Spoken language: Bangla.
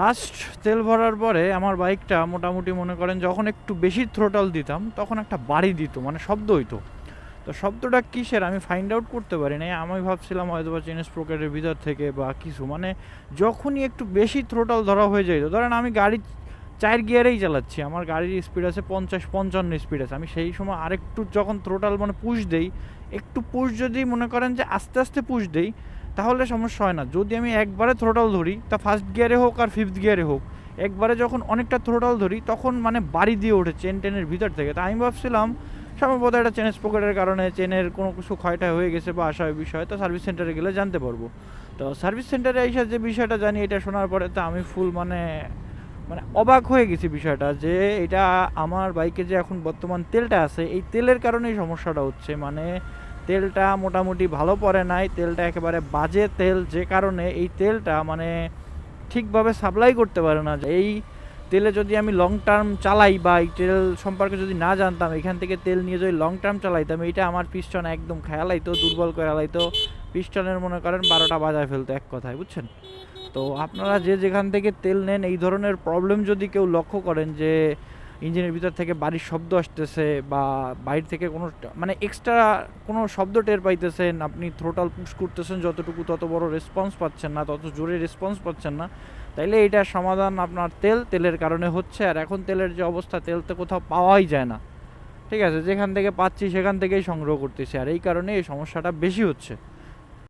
লাস্ট তেল ভরার পরে আমার বাইকটা মোটামুটি মনে করেন যখন একটু বেশি থ্রোটল দিতাম তখন একটা বাড়ি দিত, মানে শব্দ হইতো। তো শব্দটা কিসের আমি ফাইন্ড আউট করতে পারি নাই। আমি ভাবছিলাম হয়তো বা চেন স্প্রোকেটের ভিতর থেকে বা কিছু, মানে যখনই একটু বেশি থ্রোটল ধরা হয়ে যাইতো, ধরেন আমি গাড়ি 4 গিয়ারেই চালাচ্ছি, আমার গাড়ির স্পিড আছে 50-55 স্পিড আছে, আমি সেই সময় আরেকটু যখন থ্রোটল মানে পুশ দেই, একটু পুশ যদি মনে করেন যে আস্তে আস্তে পুশ দেই তাহলে সমস্যা হয় না। যদি আমি একবারে থ্রোটল ধরি, তা ফার্স্ট গিয়ারে হোক আর ফিফথ গিয়ারে হোক, একবারে যখন অনেকটা থ্রোটল ধরি তখন মানে বাড়ি দিয়ে ওঠে চেন টেনের ভিতর থেকে। তা আমি ভাবছিলাম সম্ভবত একটা চেনের পকেটের কারণে চেনের কোনো কিছু ক্ষয়টা হয়ে গেছে বা আসা বিষয়, তো সার্ভিস সেন্টারে গেলে জানতে পারবো। তো সার্ভিস সেন্টারে এসে যে বিষয়টা জানি, এটা শোনার পরে তো আমি ফুল মানে মানে অবাক হয়ে গেছি বিষয়টা, যে এটা আমার বাইকে যে এখন বর্তমান তেলটা আছে এই তেলের কারণেই সমস্যাটা হচ্ছে। মানে তেলটা মোটামুটি ভালো পড়ে নাই, তেলটা একেবারে বাজে তেল, যে কারণে এই তেলটা মানে ঠিকভাবে সাপ্লাই করতে পারে না। এই তেলে যদি আমি লং টার্ম চালাই বা এই তেল সম্পর্কে যদি না জানতাম, এখান থেকে তেল নিয়ে যদি লং টার্ম চালাইতাম, এইটা আমার পিস্টন একদম খেয়ালাইতো, দুর্বল করে হালাইতো, পিস্টনের মনে করেন 12টা বাজায় ফেলতো এক কথায়, বুঝছেন। তো আপনারা যে যেখান থেকে তেল নেন এই ধরনের প্রবলেম যদি কেউ লক্ষ্য করেন যে ইঞ্জিনের ভিতর থেকে বাড়ির শব্দ আসতেছে বা বাইরে থেকে কোনো মানে এক্সট্রা কোনো শব্দ টের পাইতেছেন, আপনি থ্রোটল পুশ করতেছেন যতটুকু তত বড় রেসপন্স পাচ্ছেন না, তত জোরে রেসপন্স পাচ্ছেন না, তাইলে এটার সমাধান আপনার তেলের কারণে হচ্ছে। আর এখন তেলের যে অবস্থা, তেল তো কোথাও পাওয়াই যায় না, ঠিক আছে, যেখান থেকে পাচ্ছি সেখান থেকেই সংগ্রহ করতেছি, আর এই কারণে এই সমস্যাটা বেশি হচ্ছে।